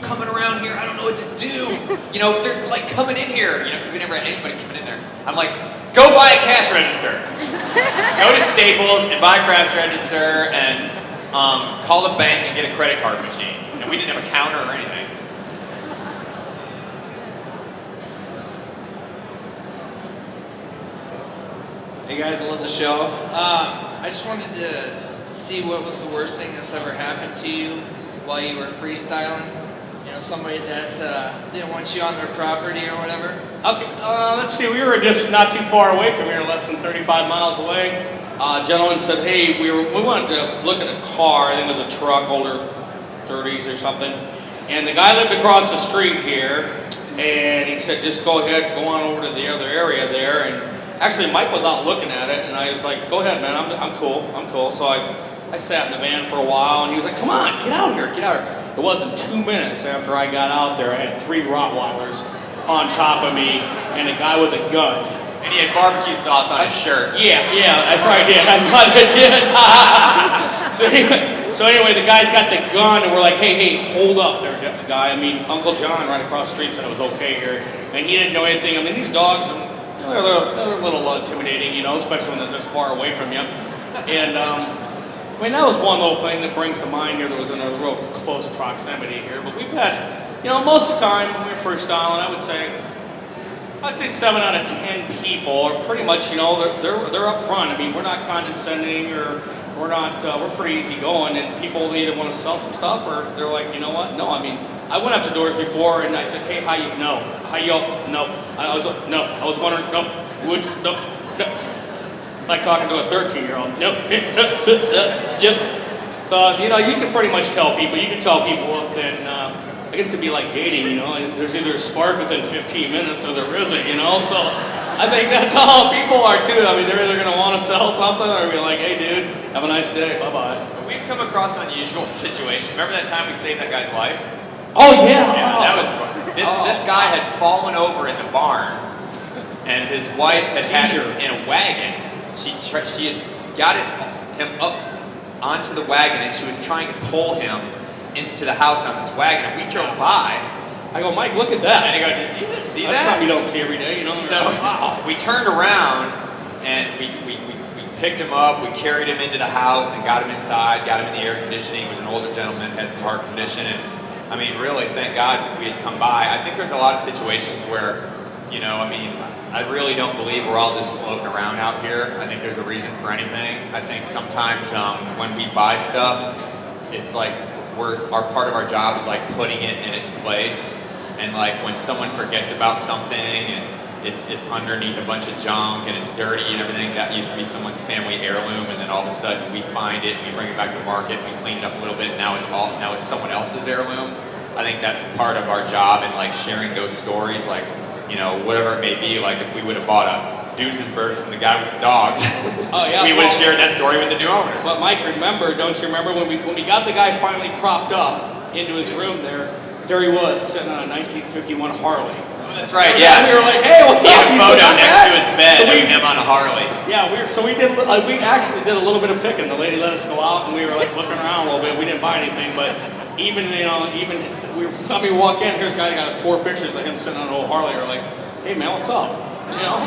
coming around here. I don't know what to do. You know, they're like coming in here. You know, because we never had anybody coming in there. I'm like, go buy a cash register. Go to Staples and buy a cash register and call the bank and get a credit card machine. And we didn't have a counter or anything. Hey guys, I love the show. I just wanted to see what was the worst thing that's ever happened to you while you were freestyling. You know, somebody that didn't want you on their property or whatever. Okay, let's see. We were just not too far away from here, less than 35 miles away. A gentleman said, "Hey, we wanted to look at a car. I think it was a truck, older 30s or something." And the guy lived across the street here, and he said, "Just go ahead, go on over to the other area there." And actually, Mike was out looking at it, and I was like, "Go ahead, man. I'm cool." So I sat in the van for a while, and he was like, "Come on, get out here, get out here." It wasn't 2 minutes after I got out there, I had 3 Rottweilers on top of me, and a guy with a gun. And he had barbecue sauce on his shirt. Yeah, I probably did. I thought I did. So anyway, the guy's got the gun, and we're like, hey, hold up there, guy. I mean, Uncle John right across the street said it was okay here, and he didn't know anything. I mean, these dogs, they're a little intimidating, you know, especially when they're this far away from you. And I mean, that was one little thing that brings to mind here that was in a real close proximity here. But we've had, you know, most of the time when we were freestyling, I'd say 7 out of 10 people are pretty much, you know, they're up front. I mean, we're not condescending or we're pretty easy-going, and people either want to sell some stuff or they're like, you know what? No, I mean, I went up to doors before and I said, hey, how you I was wondering, no. Like talking to a 13-year-old. Yep. So, you know, you can pretty much tell people. You can tell people that, I guess it'd be like dating, you know. There's either a spark within 15 minutes or there isn't, you know. So I think that's how people are, too. I mean, they're either going to want to sell something or be like, hey, dude, have a nice day. Bye-bye. We've come across unusual situations. Remember that time we saved that guy's life? Oh, yeah. That was fun. This guy had fallen over in the barn, and his wife had him in a wagon. She had got him up onto the wagon, and she was trying to pull him into the house on this wagon, and we drove by. I go, Mike, look at that. And I go, did you just see That's that? something you don't see every day, you know? So we turned around, and we picked him up, we carried him into the house, and got him inside, got him in the air conditioning. He was an older gentleman, had some heart condition, and I mean, really, thank God we had come by. I think there's a lot of situations where, you know, I mean, I really don't believe we're all just floating around out here. I think there's a reason for anything. I think sometimes when we buy stuff, it's like part of our job is like putting it in its place. And like when someone forgets about something and it's underneath a bunch of junk and it's dirty and everything, that used to be someone's family heirloom, and then all of a sudden we find it and we bring it back to market and we clean it up a little bit, and now it's someone else's heirloom. I think that's part of our job, and like sharing those stories, like, you know, whatever it may be. Like if we would have bought a Duesenberg from the guy with the dogs, we would have shared that story with the new owner. But Mike, don't you remember when we got the guy finally propped up into his room there he was sitting on a 1951 Harley. Oh, that's right, yeah. We were like, hey, what's up? He had a photo next to his bed of him on a Harley. Yeah, we actually did a little bit of picking. The lady let us go out, and we were like looking around a little bit. We didn't buy anything, but even we walk in, here's a guy that got 4 pictures of him sitting on an old Harley. We're like, hey man, what's up? You know?